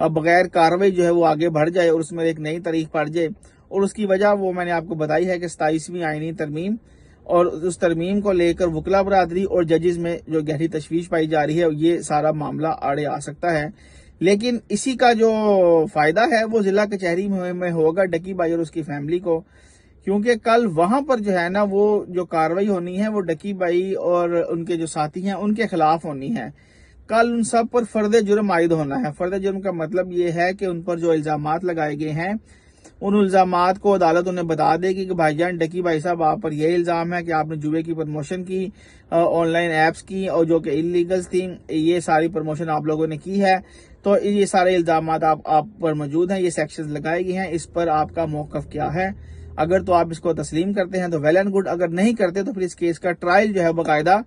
بغیر کارروائی جو ہے وہ آگے بڑھ جائے اور اس میں ایک نئی تاریخ پڑ جائے، اور اس کی وجہ وہ میں نے آپ کو بتائی ہے کہ 27ویں آئینی ترمیم، اور اس ترمیم کو لے کر وکلا برادری اور ججز میں جو گہری تشویش پائی جا رہی ہے، یہ سارا معاملہ آڑے آ سکتا ہے۔ لیکن اسی کا جو فائدہ ہے وہ ضلع کچہری میں ہوگا ڈکی بھائی اور اس کی فیملی کو، کیونکہ کل وہاں پر جو ہے نا وہ جو کارروائی ہونی ہے وہ ڈکی بھائی اور ان کے جو ساتھی ہیں ان کے خلاف ہونی ہے۔ کل ان سب پر فرد جرم عائد ہونا ہے۔ فرد جرم کا مطلب یہ ہے کہ ان پر جو الزامات لگائے گئے ہیں ان الزامات کو عدالت انہیں بتا دے گی کہ بھائی جان ڈکی بھائی صاحب آپ پر یہ الزام ہے کہ آپ نے جوئے کی پروموشن کی، آن لائن ایپس کی، اور جو کہ انلیگلز تھیں، یہ ساری پروموشن آپ لوگوں نے کی ہے، تو یہ سارے الزامات آپ پر موجود ہیں، یہ سیکشنز لگائے گئے ہیں، اس پر آپ کا موقف کیا ہے؟ اگر تو آپ اس کو تسلیم کرتے ہیں تو ویل اینڈ گڈ، اگر نہیں کرتے تو پھر اس کیس کا ٹرائل جو ہے باقاعدہ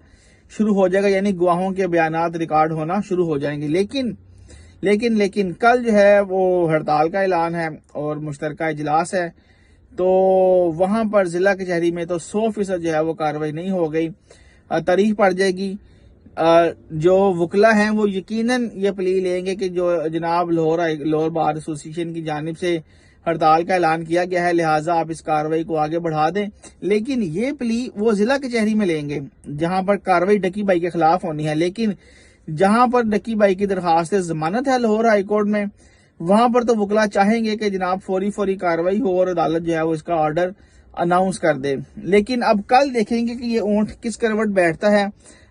شروع ہو جائے گا، یعنی گواہوں کے بیانات ریکارڈ ہونا شروع ہو جائیں گے۔ لیکن کل جو ہے وہ ہڑتال کا اعلان ہے اور مشترکہ اجلاس ہے، تو وہاں پر ضلع کچہری میں تو 100% جو ہے وہ کارروائی نہیں ہو گئی، تاریخ پڑ جائے گی۔ جو وکلا ہیں وہ یقیناً یہ پلی لیں گے کہ جو جناب لاہور بار ایسوسی ایشن کی جانب سے ہڑتال کا اعلان کیا گیا ہے، لہٰذا آپ اس کارروائی کو آگے بڑھا دیں، لیکن یہ پلی وہ ضلع کچہری میں لیں گے جہاں پر کارروائی ڈکی بھائی کے خلاف ہونی ہے۔ لیکن جہاں پر ڈکی بھائی کی درخواست ضمانت ہے لاہور ہائی کورٹ میں، وہاں پر تو وکلا چاہیں گے کہ جناب فوری کارروائی ہو اور عدالت جو ہے وہ اس کا آرڈر اناؤنس کر دے۔ لیکن اب کل دیکھیں گے کہ یہ اونٹ کس کروٹ بیٹھتا ہے۔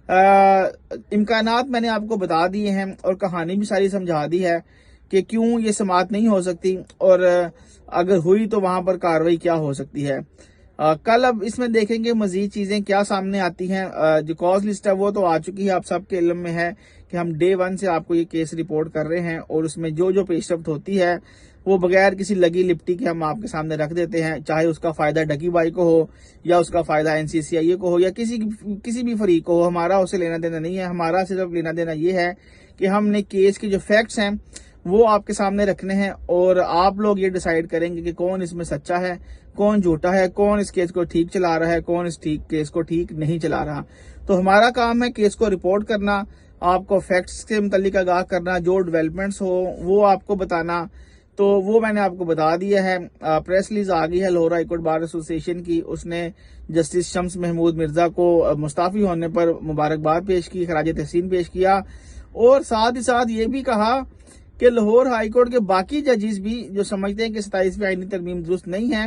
امکانات میں نے آپ کو بتا دیے ہیں اور کہانی بھی ساری سمجھا دی ہے کہ کیوں یہ سماعت نہیں ہو سکتی، اور اگر ہوئی تو وہاں پر کارروائی کیا ہو سکتی ہے۔ کل اب اس میں دیکھیں گے مزید چیزیں کیا سامنے آتی ہیں۔ جو کاز لسٹ ہے وہ تو آ چکی ہے، آپ سب کے علم میں ہے کہ ہم ڈے 1 سے آپ کو یہ کیس رپورٹ کر رہے ہیں، اور اس میں جو پیش رفت ہوتی ہے وہ بغیر کسی لگی لپٹی کے ہم آپ کے سامنے رکھ دیتے ہیں، چاہے اس کا فائدہ ڈکی بھائی کو ہو یا اس کا فائدہ NCCIA کو ہو یا کسی بھی فریق کو ہو، ہمارا اسے لینا دینا نہیں ہے۔ ہمارا صرف لینا دینا یہ ہے کہ ہم نے کیس کے جو فیکٹس ہیں وہ آپ کے سامنے رکھنے ہیں، اور آپ لوگ یہ ڈیسائیڈ کریں گے کہ کون اس میں سچا ہے، کون جھوٹا ہے، کون اس کیس کو ٹھیک چلا رہا ہے، کون اس کیس کو ٹھیک نہیں چلا رہا۔ تو ہمارا کام ہے کیس کو رپورٹ کرنا، آپ کو فیکٹس کے متعلق آگاہ کرنا، جو ڈیولپمنٹس ہو وہ آپ کو بتانا۔ تو وہ میں نے آپ کو بتا دیا ہے۔ پریس ریلیز آ گئی ہے لاہور ہائی کورٹ بار ایسوسی ایشن کی، اس نے جسٹس شمس محمود مرزا کو مستعفی ہونے پر مبارکباد پیش کی، خراج تحسین پیش کیا، اور ساتھ ہی ساتھ یہ بھی کہا کہ لاہور ہائی کورٹ کے باقی ججز بھی جو سمجھتے ہیں کہ 27ویں آئینی ترمیم درست نہیں ہے،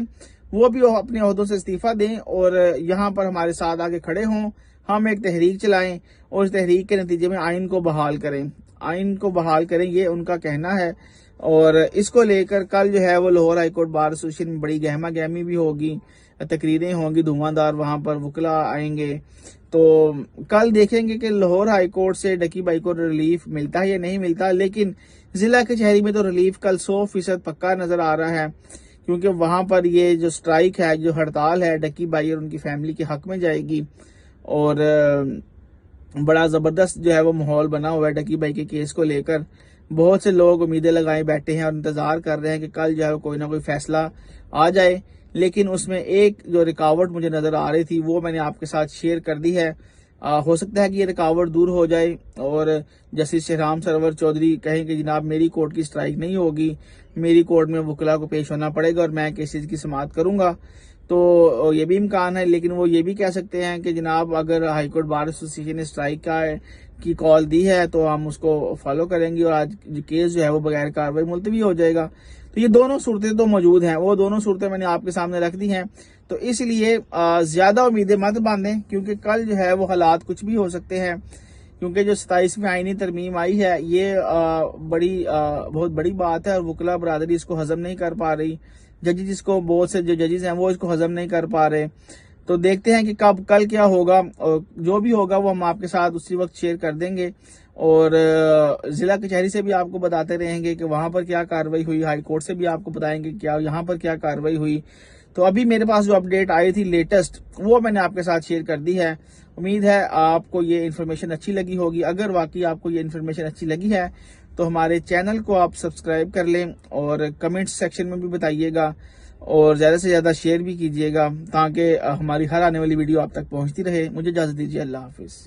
وہ بھی اپنے عہدوں سے استعفیٰ دیں اور یہاں پر ہمارے ساتھ آگے کھڑے ہوں، ہم ایک تحریک چلائیں اور اس تحریک کے نتیجے میں آئین کو بحال کریں، یہ ان کا کہنا ہے۔ اور اس کو لے کر کل جو ہے وہ لاہور ہائی کورٹ بار ایسوسی ایشن میں بڑی گہما گہمی بھی ہوگی، تقریریں ہوں گی دھواں دار، وہاں پر وکلا آئیں گے۔ تو کل دیکھیں گے کہ لاہور ہائی کورٹ سے ڈکی بھائی کو ریلیف ملتا ہے یا نہیں ملتا، لیکن ضلع کچہری میں تو ریلیف کل 100% پکا نظر آ رہا ہے، کیونکہ وہاں پر یہ جو سٹرائک ہے، جو ہڑتال ہے، ڈکی بھائی اور ان کی فیملی کے حق میں جائے گی، اور بڑا زبردست جو ہے وہ ماحول بنا ہوا ہے ڈکی بھائی کے کیس کو لے کر۔ بہت سے لوگ امیدیں لگائے بیٹھے ہیں اور انتظار کر رہے ہیں کہ کل جو ہے کوئی نہ کوئی فیصلہ آ جائے، لیکن اس میں ایک جو رکاوٹ مجھے نظر آ رہی تھی وہ میں نے آپ کے ساتھ شیئر کر دی ہے۔ ہو سکتا ہے کہ یہ رکاوٹ دور ہو جائے اور جسٹس شہرام سرور چودھری کہیں کہ جناب میری کورٹ کی سٹرائک نہیں ہوگی، میری کورٹ میں وکلا کو پیش ہونا پڑے گا اور میں کیسز کی سماعت کروں گا، تو یہ بھی امکان ہے۔ لیکن وہ یہ بھی کہہ سکتے ہیں کہ جناب اگر ہائی کورٹ بار ایسوسی ایشن نے سٹرائک کی کال دی ہے تو ہم اس کو فالو کریں گے، اور آج کیس جو ہے وہ بغیر کارروائی ملتوی ہو جائے گا۔ تو یہ دونوں صورتیں تو موجود ہیں، وہ دونوں صورتیں میں نے آپ کے سامنے رکھ دی ہیں، تو اس لیے زیادہ امیدیں مت باندھیں، کیونکہ کل جو ہے وہ حالات کچھ بھی ہو سکتے ہیں، کیونکہ جو 27ویں آئینی ترمیم آئی ہے یہ بہت بڑی بات ہے، اور وکلا برادری اس کو ہضم نہیں کر پا رہی، ججز کو بہت سے جو ججز ہیں وہ اس کو ہضم نہیں کر پا رہے۔ تو دیکھتے ہیں کہ کل کیا ہوگا، اور جو بھی ہوگا وہ ہم آپ کے ساتھ اسی وقت شیئر کر دیں گے، اور ضلع کچہری سے بھی آپ کو بتاتے رہیں گے کہ وہاں پر کیا کارروائی ہوئی، ہائی کورٹ سے بھی آپ کو بتائیں گے کیا یہاں پر کیا کارروائی ہوئی۔ تو ابھی میرے پاس جو اپڈیٹ آئی تھی لیٹسٹ وہ میں نے آپ کے ساتھ شیئر کر دی ہے۔ امید ہے آپ کو یہ انفارمیشن اچھی لگی ہوگی۔ اگر واقعی آپ کو یہ انفارمیشن اچھی لگی ہے تو ہمارے چینل کو آپ سبسکرائب کر لیں اور کمنٹ سیکشن میں بھی بتائیے گا، اور زیادہ سے زیادہ شیئر بھی کیجیے گا تاکہ ہماری ہر آنے والی ویڈیو آپ تک پہنچتی رہے۔ مجھے اجازت دیجیے، اللہ حافظ۔